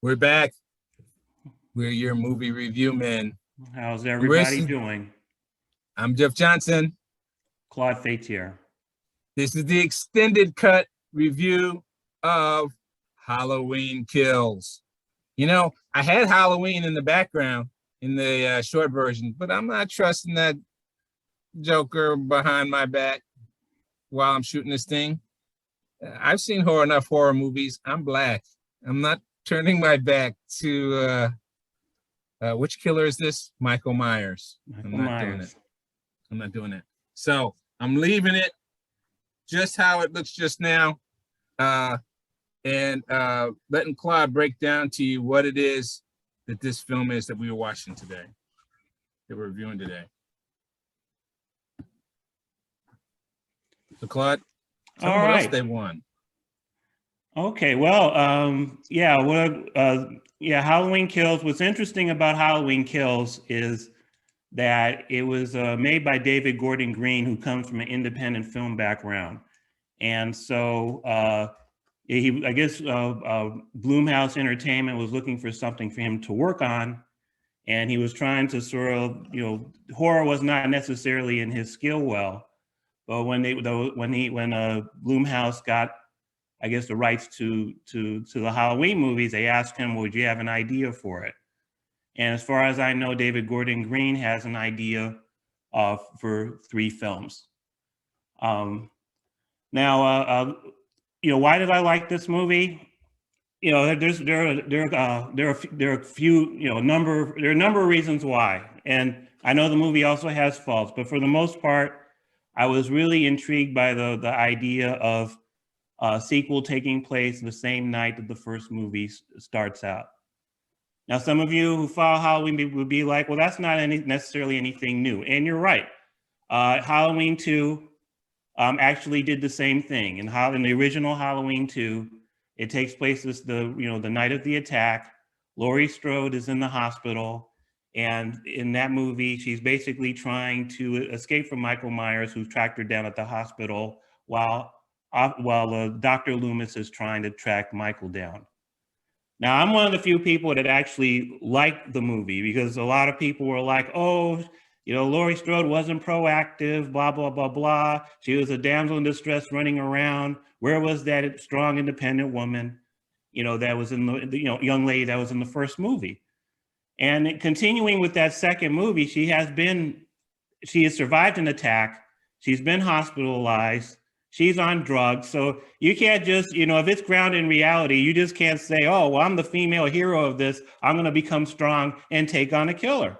We're back. We're your movie review men. How's everybody doing? I'm Jeff Johnson. Claude here. This is the extended cut review of Halloween Kills. You know, I had Halloween in the background in the short version, but I'm not trusting that Joker behind my back while I'm shooting this thing. I've seen enough horror movies. I'm black. I'm not turning my back to which killer is this? Michael Myers. I'm not doing it. So I'm leaving it just how it looks just now, and letting Claude break down to you what it is that this film is that we were watching today, that we're reviewing today. So Claude, tell them what else they won. Okay, well, Halloween Kills. What's interesting about Halloween Kills is that it was made by David Gordon Green, who comes from an independent film background. And so Blumhouse Entertainment was looking for something for him to work on. And he was trying to sort of, horror was not necessarily in his skill well. But when Blumhouse got, I guess, the rights to the Halloween movies, they asked him, would you have an idea for it? And as far as I know, David Gordon Green has an idea for 3 films. Why did I like this movie? There are a number of reasons why. And I know the movie also has faults, but for the most part, I was really intrigued by the idea of a sequel taking place the same night that the first movie starts out. Now, some of you who follow Halloween would be like, well, that's not necessarily anything new. And you're right. Halloween 2 actually did the same thing. In the original Halloween 2, it takes place the night of the attack. Laurie Strode is in the hospital. And in that movie, she's basically trying to escape from Michael Myers, who's tracked her down at the hospital, while Dr. Loomis is trying to track Michael down. Now, I'm one of the few people that actually liked the movie, because a lot of people were like, oh, Laurie Strode wasn't proactive, blah, blah, blah, blah. She was a damsel in distress running around. Where was that strong, independent woman, that was in the young lady that was in the first movie? And continuing with that second movie, she has survived an attack. She's been hospitalized. She's on drugs. So you can't just, if it's grounded in reality, you just can't say, oh, well, I'm the female hero of this. I'm going to become strong and take on a killer.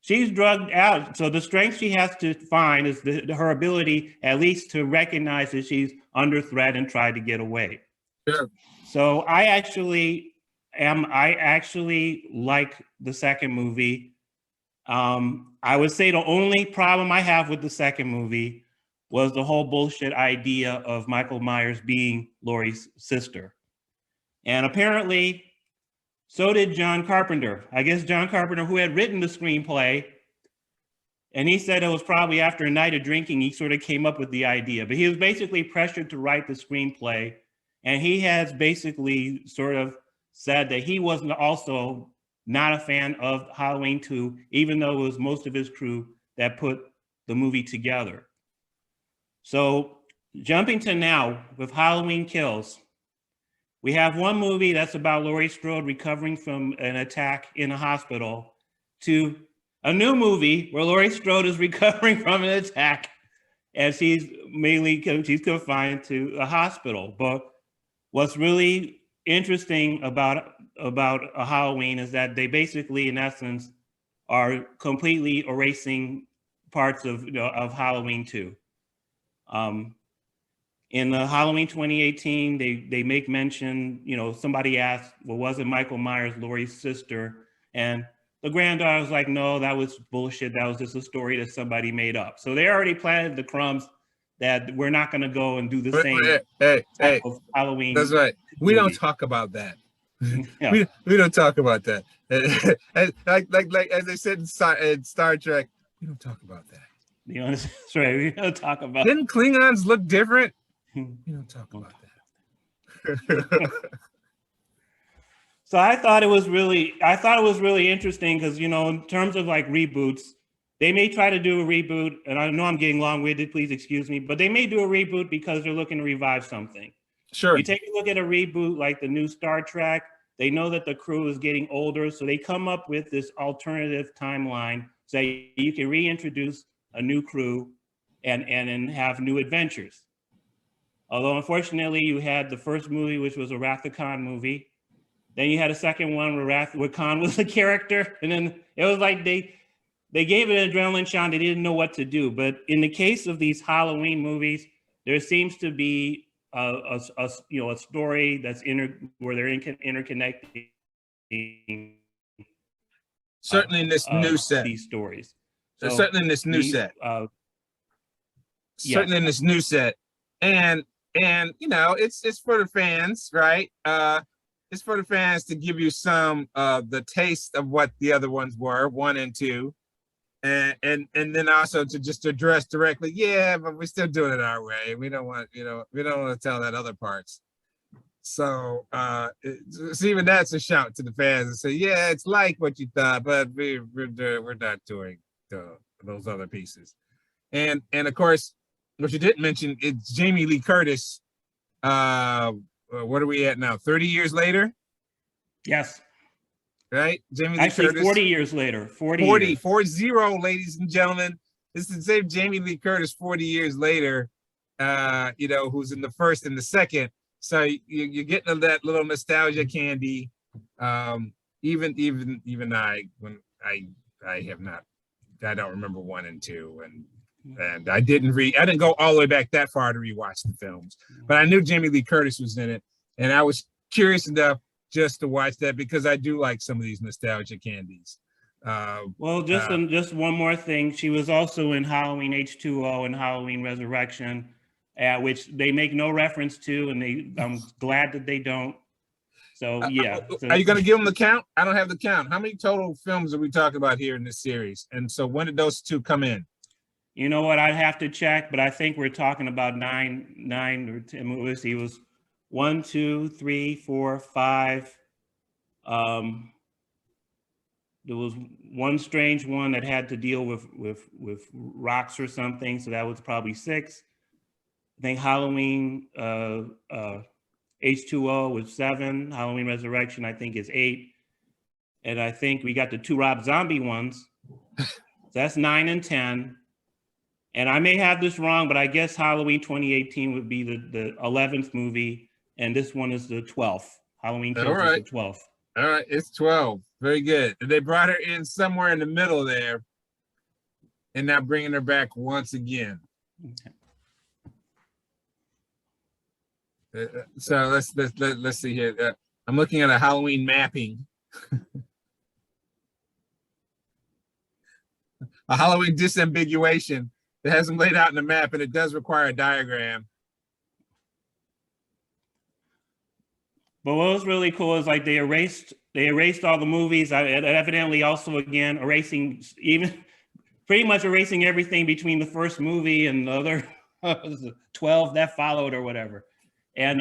She's drugged out. So the strength she has to find is her ability at least to recognize that she's under threat and try to get away. Sure. So I actually like the second movie. I would say the only problem I have with the second movie was the whole bullshit idea of Michael Myers being Laurie's sister. And apparently, so did John Carpenter. I guess John Carpenter, who had written the screenplay, and he said it was probably after a night of drinking, he sort of came up with the idea. But he was basically pressured to write the screenplay. And he has basically sort of said that he wasn't also not a fan of Halloween 2, even though it was most of his crew that put the movie together. So jumping to now with Halloween Kills, we have one movie that's about Laurie Strode recovering from an attack in a hospital, to a new movie where Laurie Strode is recovering from an attack and she's confined to a hospital. But what's really interesting about a Halloween is that they basically, in essence, are completely erasing parts of Halloween 2. In the Halloween 2018, they make mention, somebody asked, well, wasn't Michael Myers Laurie's sister? And the granddaughter was like, no, that was bullshit. That was just a story that somebody made up. So they already planted the crumbs that we're not going to go and do the same type of Halloween. That's right. We don't talk about that. Yeah. we don't talk about that. like as they said in Star Trek, we don't talk about that. That's right. We don't talk about. Didn't Klingons look different? We don't talk about that. So I thought it was really interesting because, you know, in terms of like reboots, they may try to do a reboot, and I know I'm getting long-winded, please excuse me, but they may do a reboot because they're looking to revive something. Sure. You take a look at a reboot like the new Star Trek, they know that the crew is getting older, so they come up with this alternative timeline so you can reintroduce a new crew and have new adventures. Although unfortunately you had the first movie, which was a Wrath of Khan movie. Then you had a second one where Khan was a character, and then it was like they gave it an adrenaline shot. They didn't know what to do. But in the case of these Halloween movies, there seems to be a story that's where they're interconnecting. Certainly in this new set. These stories. So certainly in this new set. Certainly in this new set, and you know, it's for the fans, right? It's for the fans to give you some the taste of what the other ones were, 1 and 2. And then also to just address directly, yeah, but we're still doing it our way. We don't want, we don't want to tell that other parts. So even that's a shout to the fans and say, yeah, it's like what you thought, but we're not doing those other pieces. And of course, what you didn't mention, it's Jamie Lee Curtis. What are we at now? 30 years later? Yes. Right? Jamie Lee Curtis. 40 years later. 40 years. 40, ladies and gentlemen. This is the same Jamie Lee Curtis 40 years later, who's in the first and the second. So you're getting that little nostalgia candy. Even I have not, I don't remember 1 and 2, and I didn't go all the way back that far to rewatch the films, but I knew Jamie Lee Curtis was in it, and I was curious enough just to watch that because I do like some of these nostalgia candies. Well, just one more thing. She was also in Halloween H2O and Halloween Resurrection, which they make no reference to, and I'm glad that they don't. So yeah. Are you going to give them the count? I don't have the count. How many total films are we talking about here in this series? And so when did those 2 come in? You know what? I'd have to check, but I think we're talking about 9 or 10. Let's see, it was 1, 2, 3, 4, 5. There was one strange one that had to deal with rocks or something, so that was probably 6. I think Halloween H2O was 7. Halloween Resurrection, I think, is 8. And I think we got the 2 Rob Zombie ones. So that's 9 and 10. And I may have this wrong, but I guess Halloween 2018 would be the 11th movie, and this one is the 12th. Halloween Kills is the 12th. All right, it's 12. Very good. And they brought her in somewhere in the middle there, and now bringing her back once again. Okay. So let's see here. I'm looking at a Halloween mapping. A Halloween disambiguation. It has them laid out in the map, and it does require a diagram. But what was really cool is like they erased all the movies. Evidently also again pretty much erasing everything between the first movie and the other 12 that followed or whatever. And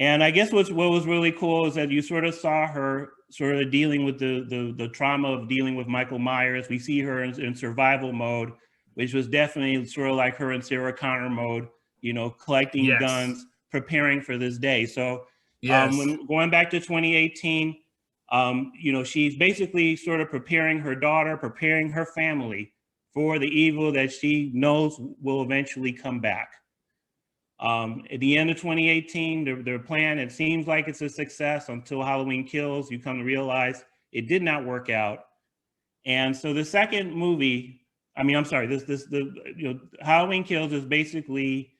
I guess what was really cool is that you sort of saw her sort of dealing with the trauma of dealing with Michael Myers. We see her in survival mode, which was definitely sort of like her in Sarah Connor mode, collecting guns, preparing for this day. So when going back to 2018, she's basically sort of preparing her daughter, preparing her family for the evil that she knows will eventually come back. At the end of 2018, their plan, it seems like it's a success until Halloween Kills. You come to realize it did not work out. And so the second movie, Halloween Kills is basically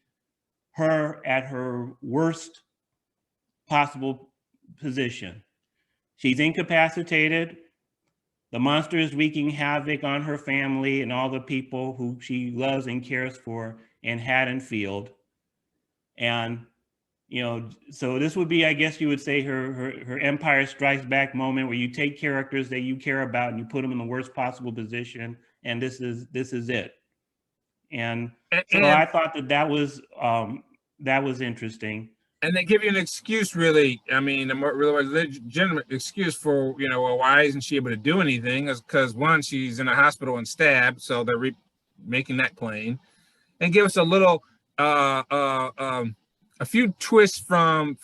her at her worst possible position. She's incapacitated. The monster is wreaking havoc on her family and all the people who she loves and cares for in Haddonfield. And, so this would be, I guess you would say, her Empire Strikes Back moment, where you take characters that you care about and you put them in the worst possible position. And this is it. And so I thought that was interesting. And they give you an excuse, really. I mean, a more really legitimate excuse for, well, why isn't she able to do anything? Is because one, she's in a hospital and stabbed, so they're making that plain. And give us a little, a few twists from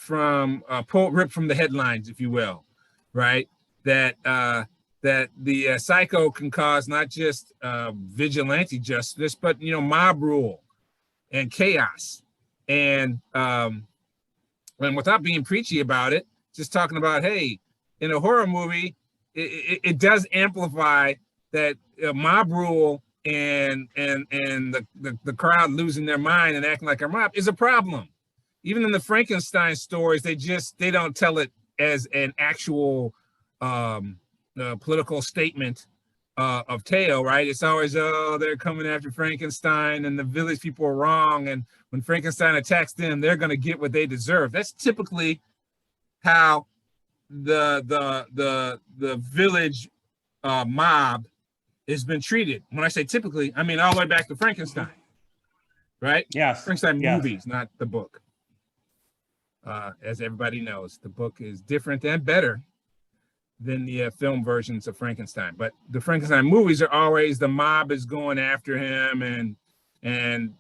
pull ripped from the headlines, if you will, right? That the psycho can cause not just vigilante justice, but mob rule and chaos, and without being preachy about it, just talking about, hey, in a horror movie, it does amplify that mob rule and the crowd losing their mind and acting like a mob is a problem. Even in the Frankenstein stories, they don't tell it as an actual political statement of tale, right? It's always, oh, they're coming after Frankenstein and the village people are wrong, and when Frankenstein attacks them, they're going to get what they deserve. That's typically how the village mob has been treated. When I say typically, I mean all the way back to Frankenstein, right? Yes. Frankenstein yes. movies, not the book. As everybody knows, the book is different and better than the film versions of Frankenstein. But the Frankenstein movies are always the mob is going after him, and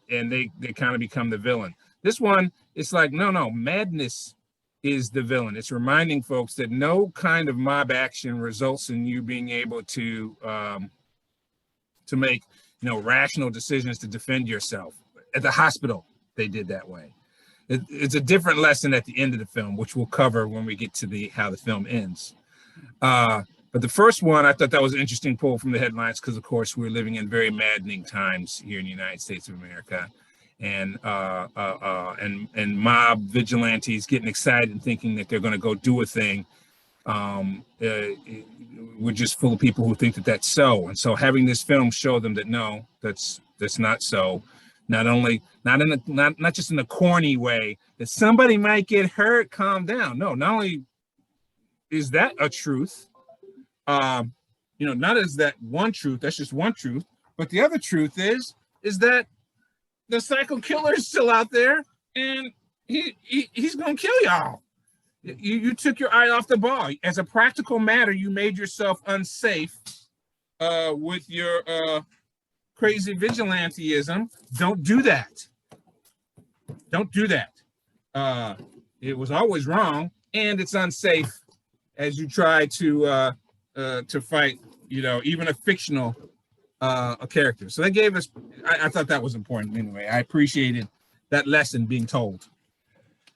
they kind of become the villain. This one, it's like, no, madness is the villain. It's reminding folks that no kind of mob action results in you being able to make rational decisions to defend yourself. At the hospital, they did that way. It's a different lesson at the end of the film, which we'll cover when we get to how the film ends. But the first one, I thought that was an interesting pull from the headlines because, of course, we're living in very maddening times here in the United States of America, and mob vigilantes getting excited and thinking that they're going to go do a thing. We're just full of people who think that that's so, and so having this film show them that no, that's not so. Not just in a corny way that somebody might get hurt. Calm down. No, not only is that a truth, not as that one truth, that's just one truth, but the other truth is that the psycho killer is still out there, and he's gonna kill y'all. You took your eye off the ball. As a practical matter, you made yourself unsafe with your crazy vigilanteism. Don't do that. Don't do that. It was always wrong, and it's unsafe as you try to fight, even a fictional a character. So they gave us. I thought that was important anyway. I appreciated that lesson being told.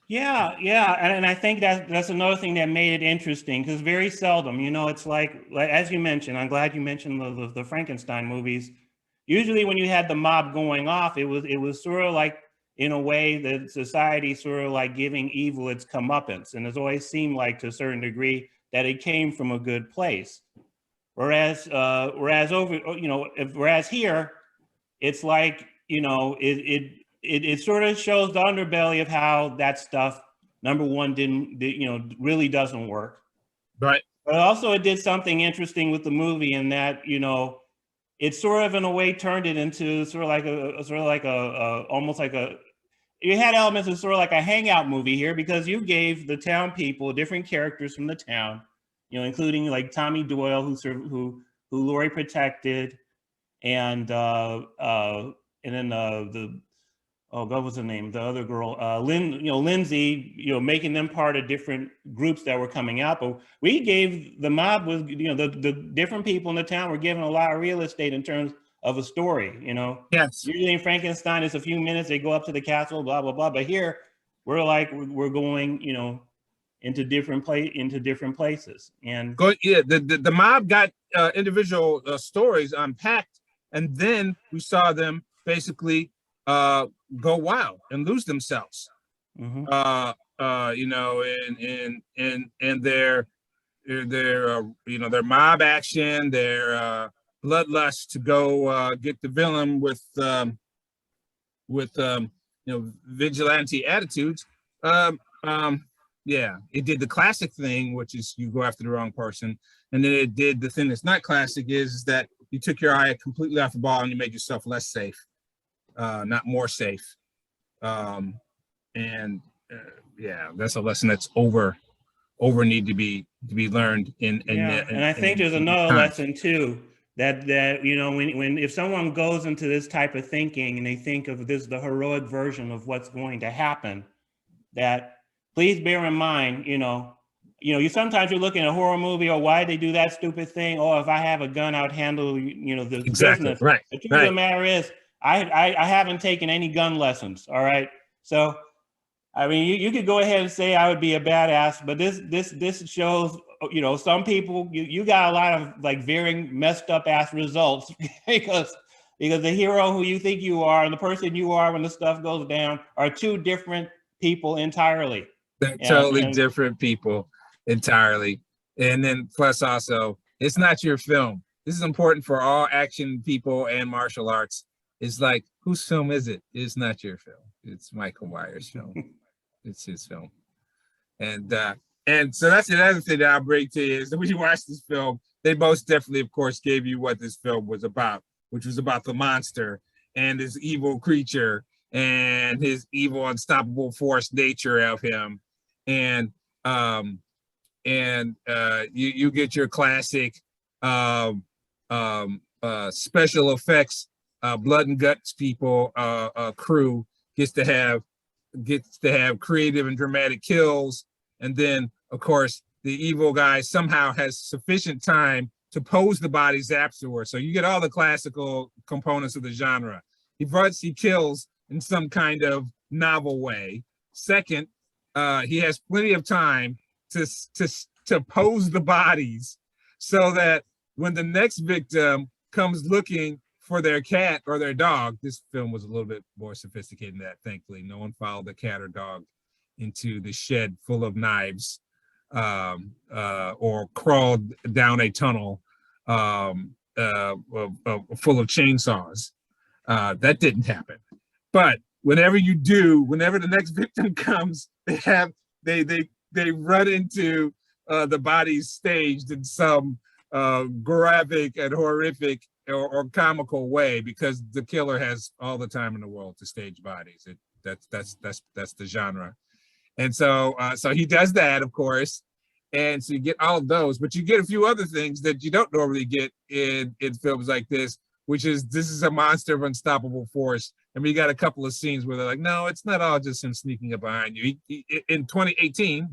Yeah, and I think that's another thing that made it interesting, because very seldom, it's like as you mentioned. I'm glad you mentioned the Frankenstein movies. Usually, when you had the mob going off, it was sort of like, in a way, that society sort of like giving evil its comeuppance, and it's always seemed like, to a certain degree, that it came from a good place. Whereas here, it's like, it sort of shows the underbelly of how that stuff, number one, really doesn't work. Right. But also, it did something interesting with the movie in that, it sort of, in a way, turned it into almost like a. You had elements of sort of like a hangout movie here, because you gave the town people different characters from the town, including like Tommy Doyle, who Laurie protected, and then what was the name? The other girl, Lindsay, making them part of different groups that were coming out. But we gave the mob was, the different people in the town were given a lot of real estate in terms of a story. Yes. Usually in Frankenstein, it's a few minutes. They go up to the castle, blah blah blah. But here, we're going, into different places. And the mob got individual stories unpacked, and then we saw them basically go wild and lose themselves. Mm-hmm. And their mob action, their bloodlust to go get the villain with vigilante attitudes. Yeah, it did the classic thing, which is you go after the wrong person, and then it did the thing that's not classic, is that you took your eye completely off the ball and you made yourself less safe, not more safe. yeah, that's a lesson that's over need to be learned Yeah, and I think there's in another time. lesson too, that you know, when if someone goes into this type of thinking and they think of this the heroic version of what's going to happen, that please bear in mind, you sometimes you're looking at a horror movie, or why they do that stupid thing, or if I have a gun, I'd handle the Exactly. business. Right. The truth of the Right. matter is, I haven't taken any gun lessons. All right, so I mean, you could go ahead and say I would be a badass, but this shows, some people you got a lot of like varying messed up ass results because the hero who you think you are and the person you are when the stuff goes down are two different people entirely. They're And totally and different people entirely. And then plus also, it's not your film. This is important for all action people and martial arts. It's like, whose film is it? It's not your film. It's Michael Myers' film. It's his film. And so that's another thing that I'll bring to you is that when you watch this film, they most definitely, of course, gave you what this film was about, which was about the monster and his evil creature and his evil, unstoppable force nature of him. And um, you get your classic special effects, blood and guts people crew gets to have creative and dramatic kills. And then, of course, the evil guy somehow has sufficient time to pose the bodies afterwards. So you get all the classical components of the genre. He kills in some kind of novel way. Second, he has plenty of time to pose the bodies so that when the next victim comes looking for their cat or their dog, this film was a little bit more sophisticated than that. Thankfully, no one followed the cat or dog into the shed full of knives or crawled down a tunnel full of chainsaws. That didn't happen. But whenever you do, whenever the next victim comes, they run into the bodies staged in some graphic and horrific or comical way because the killer has all the time in the world to stage bodies. That's the genre. And so he does that, of course. And so you get all of those, but you get a few other things that you don't normally get in films like this, which is this is a monster of unstoppable force. I mean, you got a couple of scenes where they're like, no, it's not all just him sneaking up behind you. In 2018,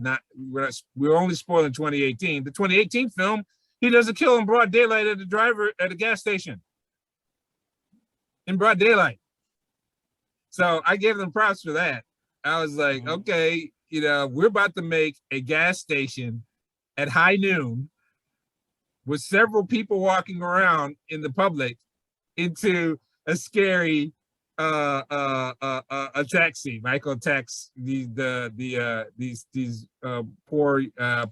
we're only spoiling 2018. The 2018 film, he does a kill in broad daylight at a driver at a gas station. In broad daylight. So I gave them props for that. I was like, okay, we're about to make a gas station at high noon with several people walking around in the public into a scary attack scene. Michael attacks these poor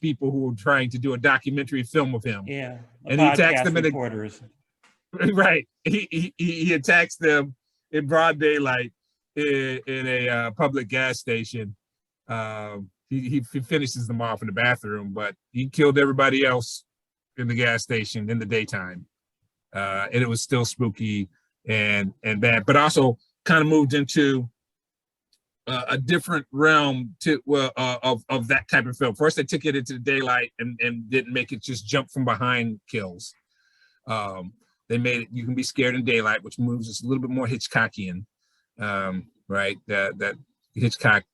people who are trying to do a documentary film of him. yeah, and he attacks them reporters. Right. He attacks them in broad daylight in a public gas station. He finishes them off in the bathroom, but he killed everybody else in the gas station in the daytime. And it was still spooky and bad, but also kind of moved into a different realm of that type of film. First, they took it into the daylight and didn't make it just jump from behind kills. They made it you can be scared in daylight, which moves us a little bit more Hitchcockian, right? That Hitchcock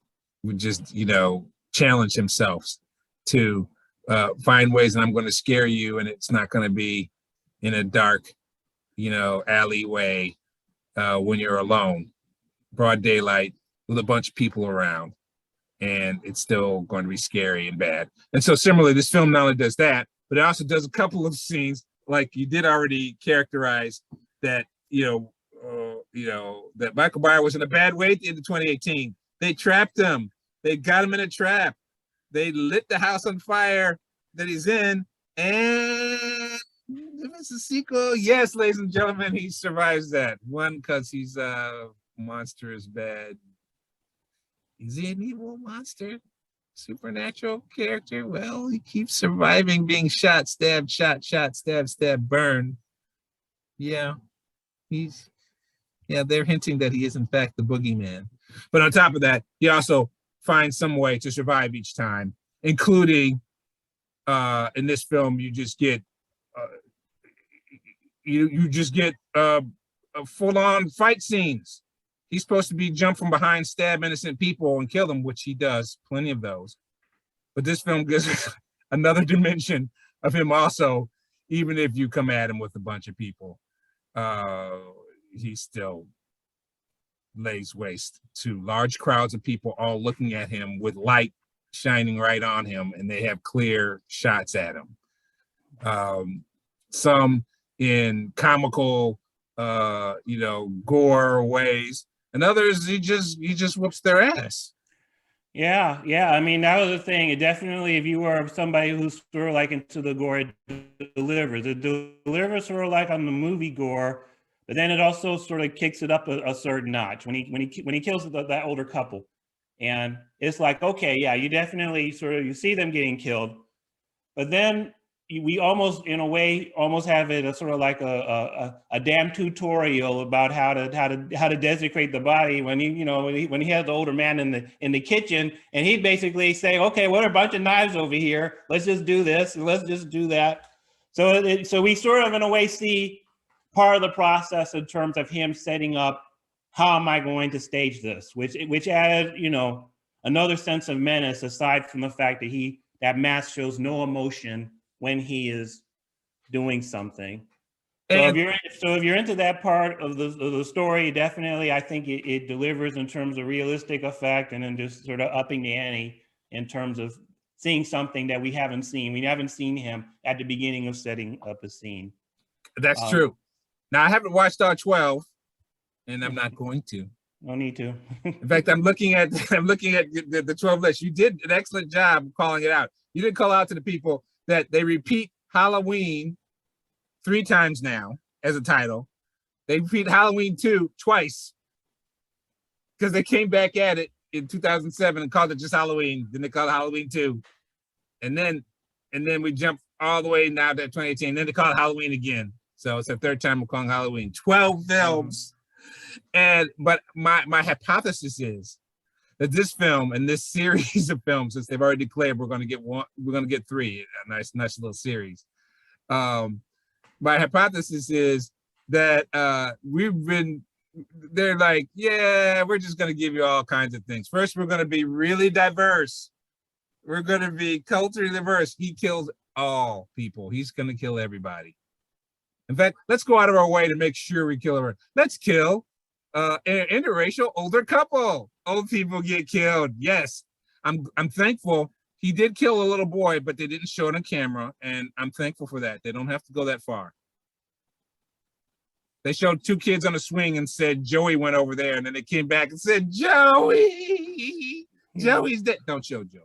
would just challenge himself to find ways, and I'm going to scare you, and it's not going to be in a dark, alleyway when you're alone, broad daylight with a bunch of people around, and it's still going to be scary and bad. And so similarly, this film not only does that, but it also does a couple of scenes like you did already characterize that, that Michael Myers was in a bad way at the end of 2018. They trapped him. They got him in a trap. They lit the house on fire that he's in. And if it's a sequel, yes, ladies and gentlemen, he survives that. One, because he's a monstrous bad. Is he an evil monster? Supernatural character? Well, he keeps surviving being shot, stabbed, stabbed, burned. Yeah, they're hinting that he is in fact the boogeyman. But on top of that, he also find some way to survive each time, including in this film, you just get you just get full-on fight scenes. He's supposed to be jump from behind, stab innocent people, and kill them, which he does, plenty of those. But this film gives us another dimension of him also, even if you come at him with a bunch of people, he still lays waste to large crowds of people all looking at him with light shining right on him, and they have clear shots at him. Some in comical, gore ways, and others he just whoops their ass. Yeah. I mean, that was the thing. It definitely, if you were somebody who's sort of like into the gore, it delivers. It delivers sort of like on the movie gore, but then it also sort of kicks it up a certain notch when he kills that older couple, and it's like, okay, yeah, you definitely you see them getting killed, but then we almost, in a way, almost have it a sort of like a damn tutorial about how to desecrate the body when when he has the older man in the kitchen, and he'd basically say, okay, what are a bunch of knives over here? Let's just do this. Let's just do that. So we sort of, in a way, see part of the process in terms of him setting up, how am I going to stage this, which added, another sense of menace, aside from the fact that that mask shows no emotion when he is doing something. So if you're into that part of the story, definitely, I think it delivers in terms of realistic effect, and then just sort of upping the ante in terms of seeing something that we haven't seen. We haven't seen him at the beginning of setting up a scene. That's true. Now, I haven't watched all 12, and I'm not going to. No need to. In fact, I'm looking at the 12 list. You did an excellent job calling it out. You didn't call out to the people that they repeat Halloween 3 times now as a title. They repeat Halloween 2 twice because they came back at it in 2007 and called it just Halloween. Then they called it Halloween 2, and then we jump all the way now to 2018. Then they call it Halloween again. So it's the 3rd time we're calling Halloween. 12 films. But my hypothesis is that this film and this series of films, since they've already declared we're going to get 3, a nice little series. My hypothesis is that they're like, yeah, we're just going to give you all kinds of things. First, we're going to be really diverse. We're going to be culturally diverse. He kills all people. He's going to kill everybody. In fact, let's go out of our way to make sure we kill everyone. Let's kill an interracial older couple. Old people get killed. Yes, I'm thankful. He did kill a little boy, but they didn't show it on camera, and I'm thankful for that. They don't have to go that far. They showed 2 kids on a swing and said Joey went over there, and then they came back and said Joey's dead. Don't show Joe.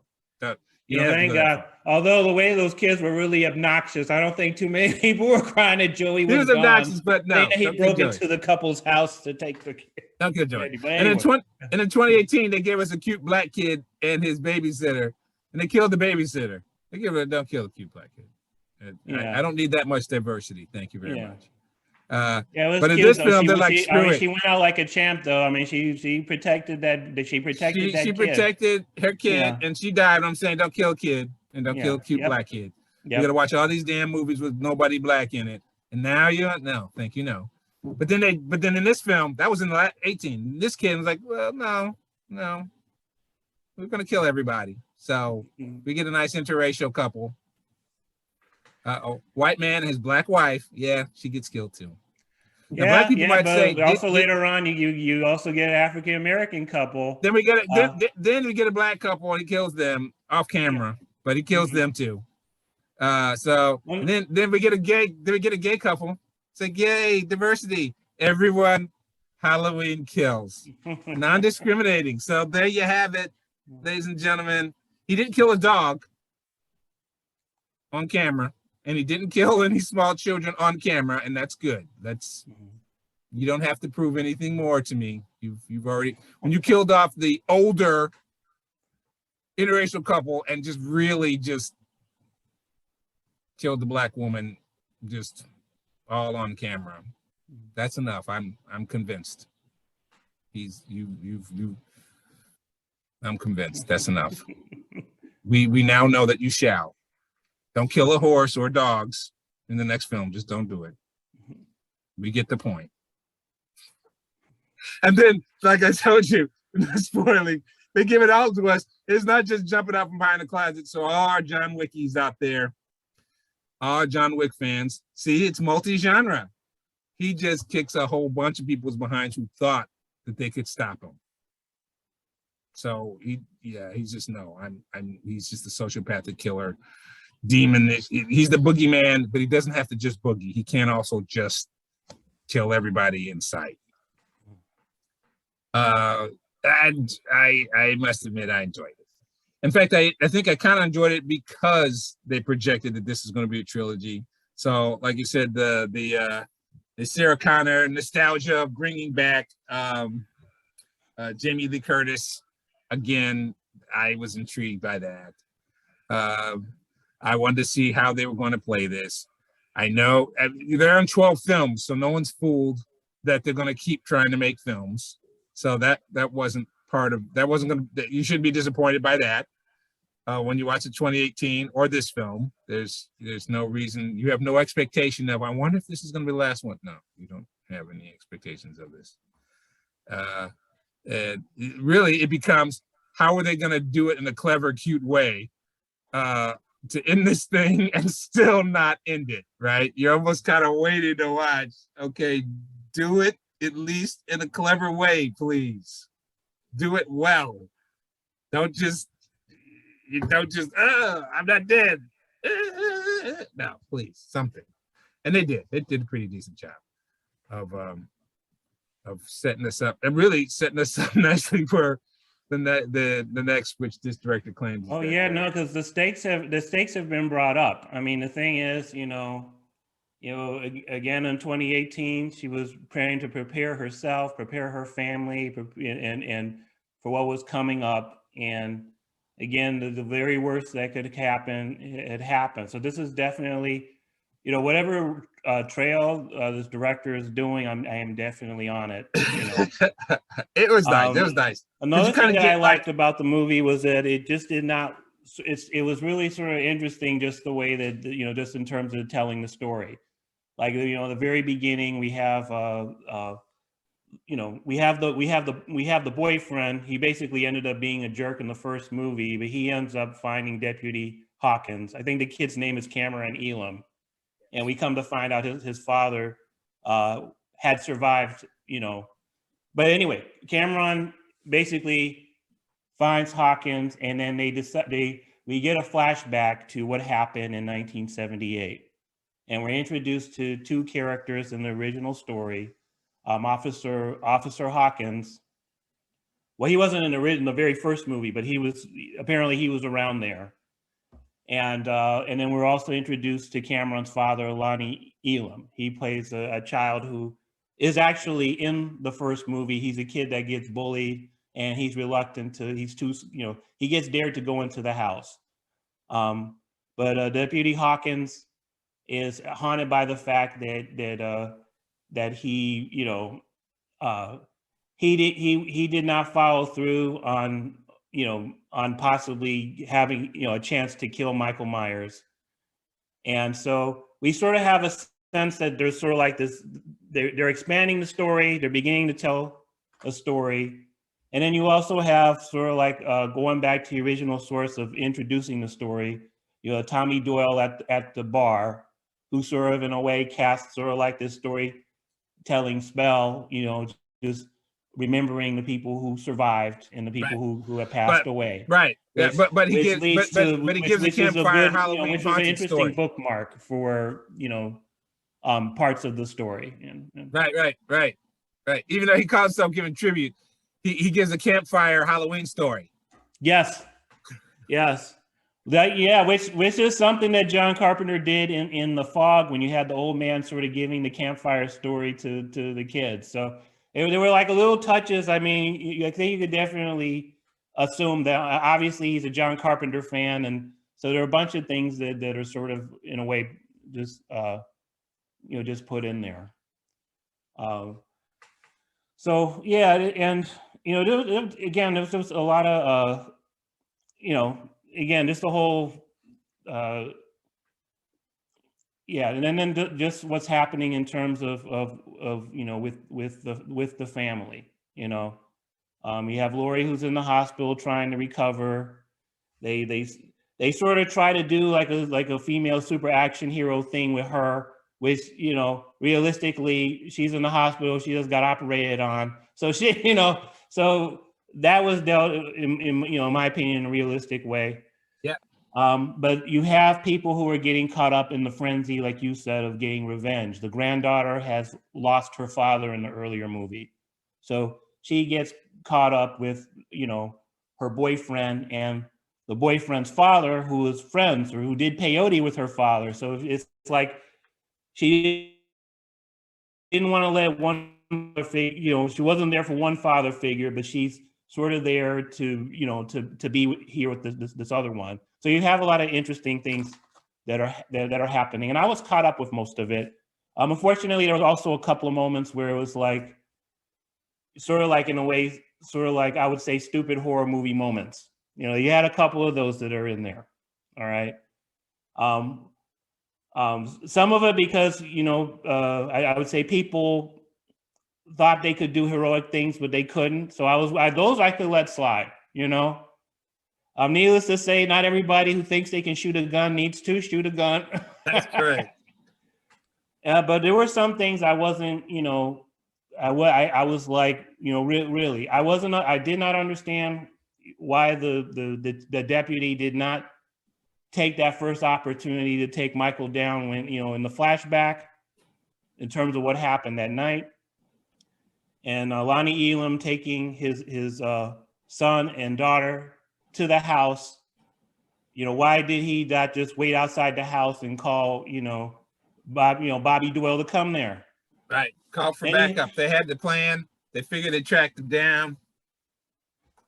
Thank God. Although the way those kids were really obnoxious, I don't think too many people were crying that Joey was gone. Obnoxious, but no. He broke into the couple's house to take the kid. Don't kill Joey. Anyway. And in 2018, they gave us a cute black kid and his babysitter, and they killed the babysitter. Don't kill the cute black kid. I don't need that much diversity. Thank you very much. But in this film, they're like, screw it. She went out like a champ, though. I mean, she protected that. She protected that kid. She protected her kid, and she died. I'm saying, don't kill a kid, and don't kill a cute black kid. You got to watch all these damn movies with nobody black in it. And now thank you, no. But then in this film, that was in the 18. This kid was like, well, no, we're gonna kill everybody. So we get a nice interracial couple. White man and his black wife, she gets killed too. Black people might say. Also later on, you also get an African American couple. Then we get then we get a black couple, and he kills them off camera, but he kills them too. Then we get a gay couple. It's like, yay, diversity. Everyone Halloween kills, non-discriminating. So there you have it, ladies and gentlemen. He didn't kill a dog on camera. And he didn't kill any small children on camera, and that's good. You don't have to prove anything more to me. You've already, when you killed off the older interracial couple and just really just killed the black woman, just all on camera. That's enough. I'm convinced. I'm convinced. That's enough. We now know that you shall. Don't kill a horse or dogs in the next film. Just don't do it. We get the point. And then, like I told you, not spoiling, they give it out to us. It's not just jumping out from behind the closet. So all our John Wickies out there, all John Wick fans, see, it's multi-genre. He just kicks a whole bunch of people's behinds who thought that they could stop him. So he's just he's just a sociopathic killer demon. He's the boogeyman, but he doesn't have to just boogie. He can also just kill everybody in sight. And I must admit I enjoyed it. In fact, I think I kind of enjoyed it because they projected that this is going to be a trilogy. So, like you said, the Sarah Connor nostalgia of bringing back Jamie Lee Curtis again. I was intrigued by that. I wanted to see how they were going to play this. I know they're on 12 films, so no one's fooled that they're going to keep trying to make films. So that wasn't part of that. Wasn't going to. You shouldn't be disappointed by that. When you watch it 2018 or this film, there's no reason. You have no expectation of. I wonder if this is going to be the last one. No, you don't have any expectations of this. Really, it becomes how are they going to do it in a clever, cute way to end this thing and still not end it, right? You're almost kind of waiting to watch. Okay, do it at least in a clever way, please. Do it well. Don't just, I'm not dead. No, please, something. And they did. They did a pretty decent job of setting us up and really setting us up nicely for the next, which this director claims. Oh yeah, no, because the stakes have been brought up. I mean, the thing is, again in 2018, she was trying to prepare herself, prepare her family, and for what was coming up. And again, the very worst that could happen had happened. So this is definitely, whatever trail this director is doing, I am definitely on it. It was nice. It was nice. Another thing that I liked about the movie was that it just did not. It was really sort of interesting, just the way that just in terms of telling the story. Like the very beginning, we have we have the boyfriend. He basically ended up being a jerk in the first movie, but he ends up finding Deputy Hawkins. I think the kid's name is Cameron Elam, and we come to find out his father had survived. But anyway, Cameron basically finds Hawkins, and then we get a flashback to what happened in 1978. And we're introduced to two characters in the original story. Officer Hawkins. Well, he wasn't in the very first movie, but he was around there. And then we're also introduced to Cameron's father, Lonnie Elam. He plays a child who is actually in the first movie. He's a kid that gets bullied, and he's reluctant to. He gets dared to go into the house. But Deputy Hawkins is haunted by the fact that he did not follow through on possibly having a chance to kill Michael Myers. And so we sort of have a sense that there's sort of like this, they're expanding the story, they're beginning to tell a story. And then you also have sort of like going back to the original source of introducing the story, Tommy Doyle at the bar, who sort of in a way casts sort of like this storytelling spell, just remembering the people who survived and the people who have passed away. Right. Yeah. But he gives a campfire Halloween which is an interesting bookmark for parts of the story. Right. Even though he calls himself giving tribute, he gives a campfire Halloween story. Yes. Which is something that John Carpenter did in The Fog, when you had the old man sort of giving the campfire story to the kids. So there were like little touches. I mean, I think you could definitely assume that obviously he's a John Carpenter fan, and so there are a bunch of things that are sort of in a way just just put in there. So yeah, and you know, again, there was a lot of, you know, again, just the whole, yeah, and then just what's happening in terms of you know, with the family, you know. You have Lori who's in the hospital trying to recover. They they they sort of try to do like a female super action hero thing with her, which, you know, realistically, she's in the hospital, she just got operated on. So she, you know, so that was dealt in you know, in my opinion, in a realistic way. Yeah. But you have people who are getting caught up in the frenzy, like you said, of getting revenge. The granddaughter has lost her father in the earlier movie. So she gets caught up with, you know, her boyfriend and the boyfriend's father, who was friends or who did peyote with her father. So it's like she didn't want to let one figure, you know, she wasn't there for one father figure, but she's sort of there to, you know, to be here with this other one. So you have a lot of interesting things that are happening, and I was caught up with most of it. Unfortunately, there was also a couple of moments where it was like, sort of like in a way, sort of like I would say stupid horror movie moments. You know, you had a couple of those that are in there. All right. Some of it because, you know, I would say people thought they could do heroic things, but they couldn't. So those I could let slide, you know. Needless to say, not everybody who thinks they can shoot a gun needs to shoot a gun. That's correct. But there were some things I wasn't, you know, I was like, you know, really, I did not understand why the deputy did not take that first opportunity to take Michael down when, you know, in the flashback, in terms of what happened that night. And Lonnie Elam taking his son and daughter to the house. You know, why did he not just wait outside the house and call, you know, Bobby Doyle to come there? Right. Call for backup. They had the plan. They figured they tracked him down.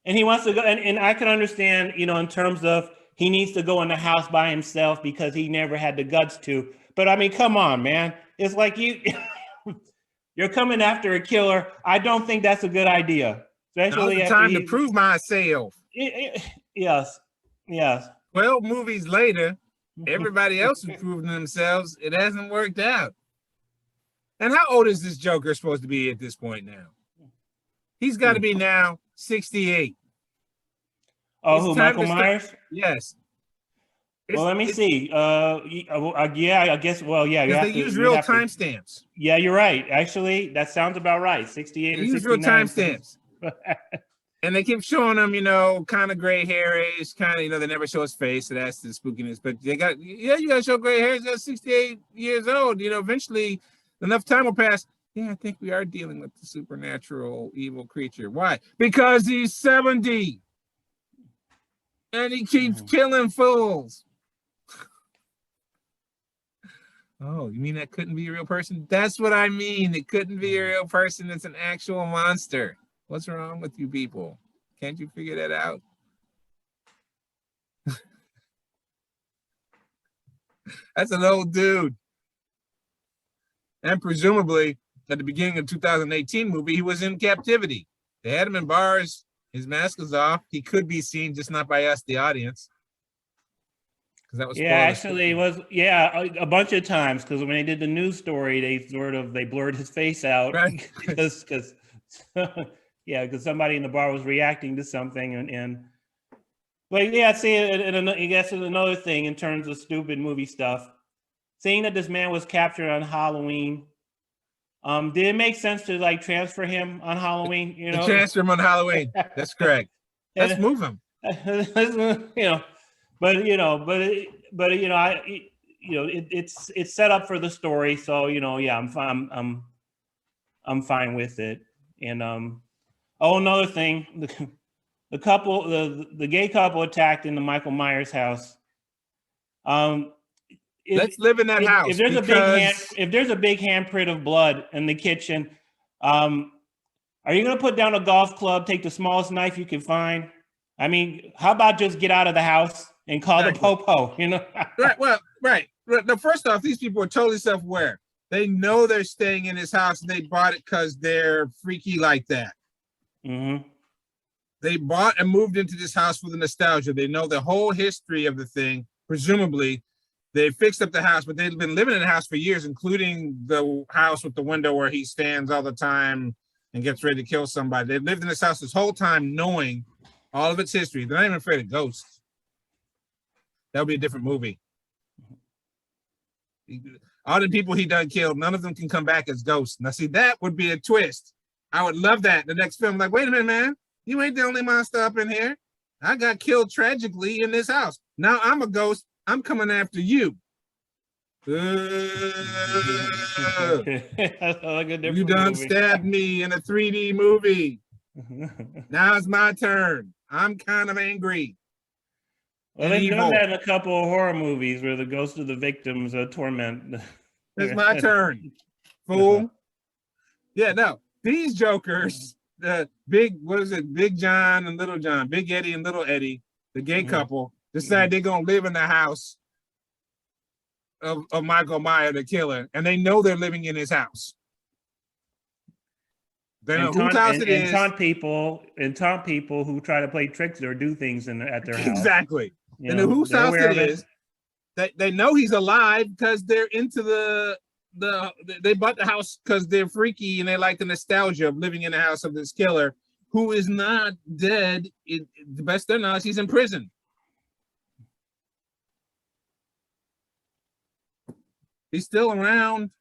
And he wants to go, and I can understand, you know, in terms of he needs to go in the house by himself because he never had the guts to. But I mean, come on, man. It's like you're coming after a killer. I don't think that's a good idea. Especially Now's the time to prove myself. Yes. 12 movies later, everybody else is proving themselves. It hasn't worked out. And how old is this Joker supposed to be at this point now? He's got to be now 68. Oh, who, Michael Myers? Yes. Well, let me see. Yeah, I guess. Well, yeah, because they use real timestamps. Yeah, you're right. Actually, that sounds about right. 68 or 69. Use real timestamps. And they keep showing him, you know, kind of gray hairish, kind of, you know, they never show his face, so that's the spookiness. But you got to show gray hairs. That's 68 years old. You know, eventually enough time will pass. Yeah, I think we are dealing with the supernatural evil creature. Why? Because he's 70. And he keeps killing fools. Oh, you mean that couldn't be a real person? That's what I mean. It couldn't be a real person. It's an actual monster. What's wrong with you people? Can't you figure that out? That's an old dude. And presumably, at the beginning of 2018 movie, he was in captivity. They had him in bars. His mask is off. He could be seen, just not by us, the audience. That was actually, it was a bunch of times, because when they did the news story, they blurred his face out, right? because somebody in the bar was reacting to something, but yeah, see, and I guess another thing in terms of stupid movie stuff, seeing that this man was captured on Halloween, did it make sense to like transfer him on Halloween? You know, transfer him on Halloween. That's correct. Let's move him. You know. But it's set up for the story, so yeah, I'm fine with it. And another thing, the couple, the gay couple attacked in the Michael Myers house. Let's live in that house. If there's a big handprint of blood in the kitchen, are you gonna put down a golf club, take the smallest knife you can find? I mean, how about just get out of the house and call the popo, you know? Right. Well, right. Now, first off, these people are totally self-aware. They know they're staying in his house and they bought it because they're freaky like that. Mm-hmm. they bought and moved into this house for the nostalgia. They know the whole history of the thing. Presumably, they fixed up the house, but they've been living in the house for years, including the house with the window where he stands all the time and gets ready to kill somebody. They've lived in this house this whole time, knowing all of its history. They're not even afraid of ghosts. That would be a different movie. All the people he done killed, none of them can come back as ghosts. Now, see, that would be a twist. I would love that. The next film, like, wait a minute, man. You ain't the only monster up in here. I got killed tragically in this house. Now I'm a ghost. I'm coming after you. You done stabbed me in a 3D movie. Now it's my turn. I'm kind of angry. Well, they've done that in a couple of horror movies where the ghost of the victims torment. It's my turn, fool. Yeah, no. These jokers, the big, what is it? Big John and Little John, Big Eddie and Little Eddie, the gay couple, decide they're going to live in the house of Michael Myers, the killer, and they know they're living in his house. They know whose house it is. And taunt people who try to play tricks or do things at their house. Exactly. They know whose house it is. They know he's alive because they're into they bought the house because they're freaky and they like the nostalgia of living in the house of this killer who is not dead. The best they know is he's in prison. He's still around.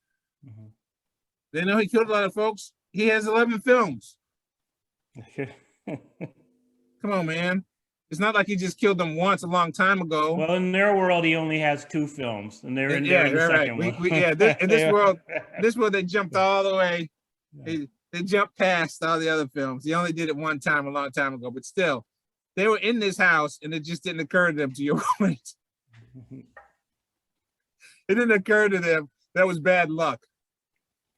They know he killed a lot of folks. He has 11 films. Come on, man. It's not like he just killed them once a long time ago. Well, in their world, he only has 2 films, and they're in the second one. In this world, they jumped all the way. They jumped past all the other films. He only did it one time a long time ago, but still, they were in this house, and it just didn't occur to them. To your point, it didn't occur to them that was bad luck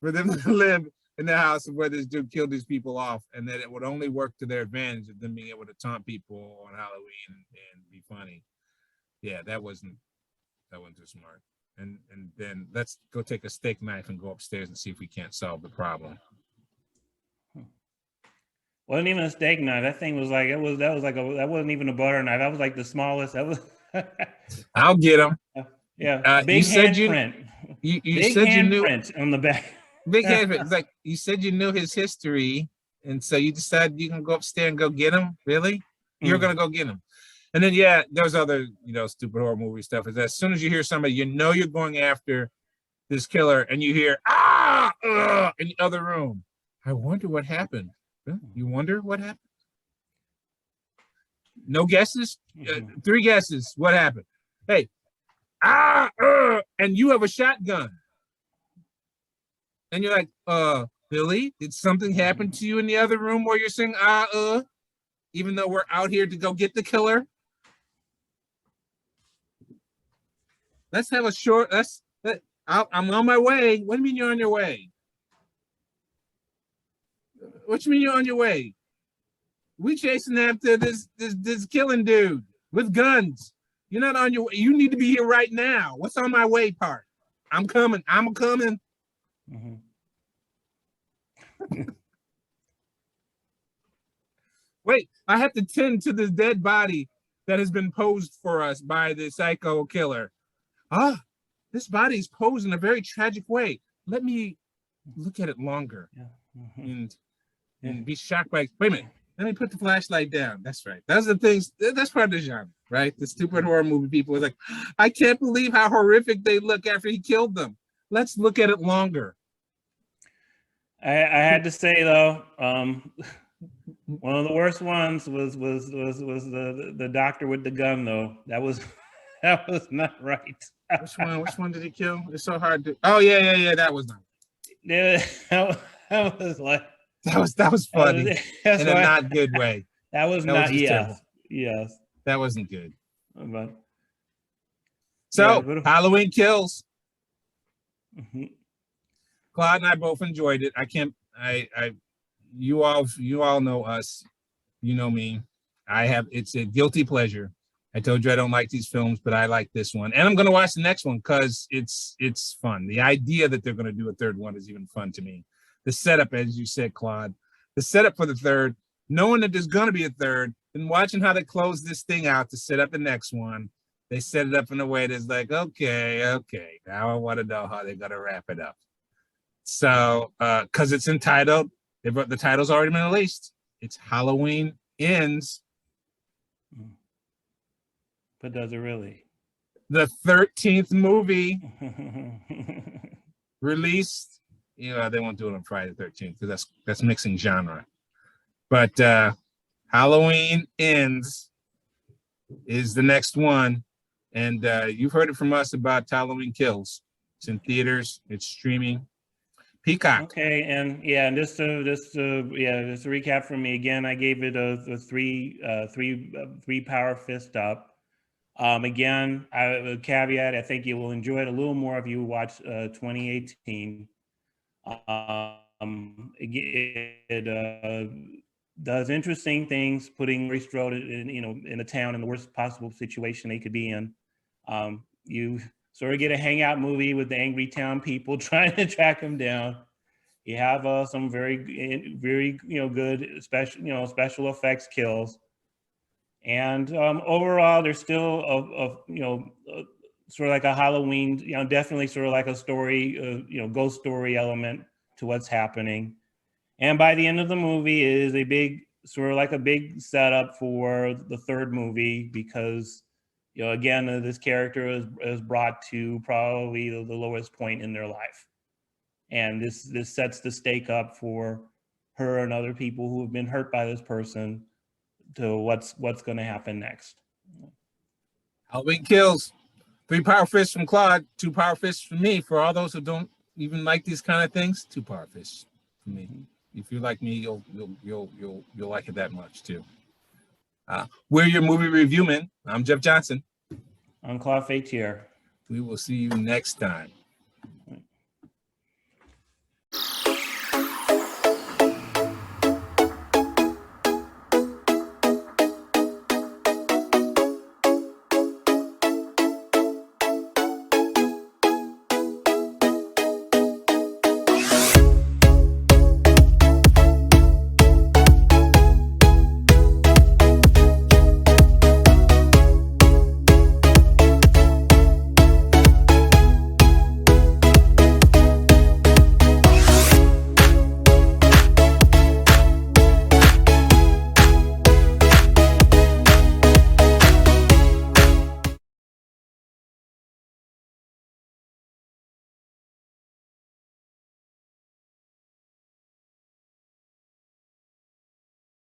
for them to live in the house of where this dude killed these people off, and that it would only work to their advantage of them being able to taunt people on Halloween and be funny. Yeah, that wasn't too smart. And then let's go take a steak knife and go upstairs and see if we can't solve the problem. Wasn't even a steak knife. That thing was like that wasn't even a butter knife. That was like the smallest. That was. I'll get him. Yeah, big handprint. You said you knew on the back. Big handprint. It's like you said you knew his history, and so you decided you can go upstairs and go get him. Really? You're gonna go get him. And then there's other stupid horror movie stuff. Is that as soon as you hear somebody, you're going after this killer, and you hear in the other room. I wonder what happened. You wonder what happened? No guesses? 3 guesses. What happened? Hey, and you have a shotgun. And you're like, Billy, did something happen to you in the other room where you're saying, even though we're out here to go get the killer? Let's have a short, I'm on my way. What do you mean you're on your way? What you mean you're on your way? We chasing after this killing dude with guns. You're not on your way. You need to be here right now. What's on my way part? I'm coming. Wait, I have to tend to this dead body that has been posed for us by the psycho killer. This body is posed in a very tragic way. Let me look at it longer and be shocked by. Wait a minute. Let me put the flashlight down. That's right. That's the things. That's part of the genre, right? The stupid horror movie people are like, I can't believe how horrific they look after he killed them. Let's look at it longer. I had to say though, one of the worst ones was the doctor with the gun though. That was not right. Which one did he kill? It's so hard to. Oh yeah. That was not. Yeah, that was like. That was funny in a not good way. That was not. Yes. That wasn't good. But, so Halloween Kills. Claude and I both enjoyed it. You all know us. You know me. It's a guilty pleasure. I told you I don't like these films, but I like this one. And I'm going to watch the next one because it's fun. The idea that they're going to do a third one is even fun to me. The setup, as you said, Claude, the setup for the third knowing that there's going to be a third, and watching how they close this thing out to set up the next one. They set it up in a way that's like, okay, now I want to know how they're going to wrap it up. So, because it's entitled, the title's already been released. It's Halloween Ends. But does it really? The 13th movie released. They won't do it on Friday the 13th because that's mixing genre. But Halloween Ends is the next one. And you've heard it from us about Halloween Kills. It's in theaters. It's streaming. Peacock. Okay, and just to recap for me again, I gave it a three power fist up. Again, a caveat: I think you will enjoy it a little more if you watch 2018. It does interesting things, putting Laurie Strode in a town in the worst possible situation they could be in. You sort of get a hangout movie with the angry town people trying to track him down. You have some very good special effects kills, and overall there's still sort of like a Halloween, definitely sort of like a story, ghost story element to what's happening. And by the end of the movie, it is a big setup for the third movie because, again, this character is brought to probably the lowest point in their life. And this sets the stake up for her and other people who have been hurt by this person to what's going to happen next. Halloween Kills. 3 power fists from Claude, 2 power fists from me. For all those who don't even like these kind of things, 2 power fists for me. If you like me, you'll like it that much too. We're your movie review men. I'm Jeff Johnson. I'm Claude Faitier. We will see you next time.